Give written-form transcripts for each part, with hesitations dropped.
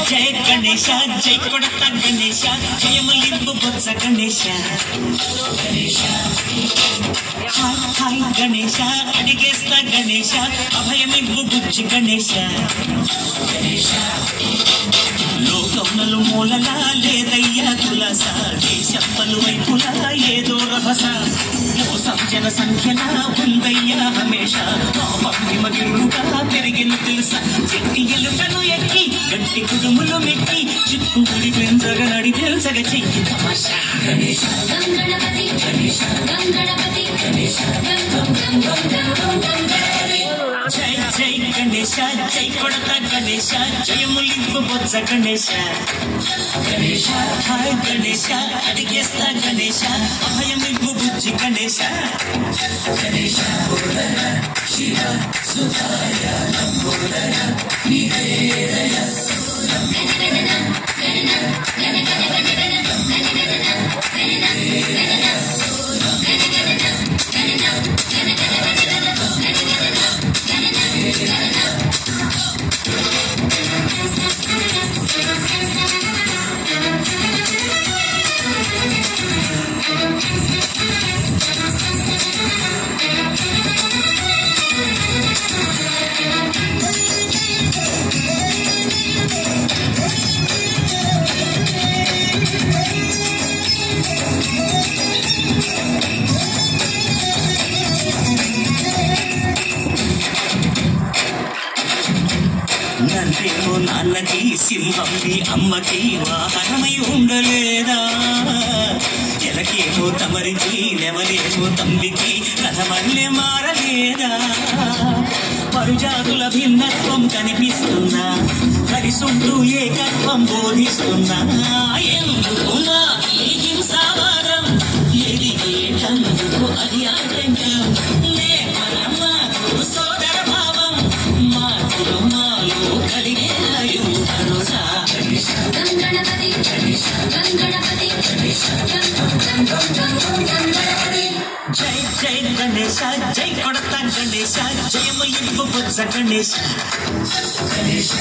జయ గణేశ జై కొడత Ganesha జయములింపు Botsa Ganesha hi hi Ganesha అడిగేస్తా Ganesha అభయమివ్వు బుజ్జి గణేశ లోకమునలు మూలలా లేదయ్యా తులస దేశం పలువైపులా ఏదో రభస మోసం జన సంఖ్యలా ఉందయ్యా హమేష మహిమగిరుగా పెరిగిన తెలుసా చెట్టి ఎలుకను ఎక్కి గట్టి కుడుములు మెక్కి చిప్పు గుడి పెంచగా నడి తెలుసగ చెయ్యి తమాషా గణేశ గంగణపతి గణేశ గంగణపతి గణేశ జై జై గణేశ జై కొడత గణేశ జయములింపు బొత్స గణేశ గణేశ హాయ్ గణేశ అడిగేస్తా గణేశ అభయమివ్వు బుజ్జి గణేశ గణేశ శివ సుధాయ లంబోదయ నివేదయ నందేమో నాన్నకి సింహంకి అమ్మకి వాహనమై ఉండలేదా ఎలకేమో తమరికి నెమలేమో తంబికి రథమల్లే మారలేదా పరుజాతుల భిన్నత్వం కనిపిస్తున్నా కలిసుంటూ ఏకత్వం బోధిస్తున్నా ఎందుకున్నా ఈ హింసావాదం ఏది ఏటందుకు అది ఆటంకం సోదర భావం మాతృ మాలో కలిగే గంగణపతి గంగణపతి జై జై గణేశ జై కొడత గణేశ జయములింపు బొత్స గణేశ గణేశ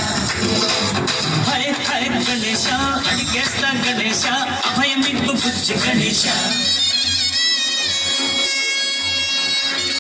హరే హరే గణేశ అడిగేస్తా గణేశ అభయమివ్వు బుజ్జి గణేశ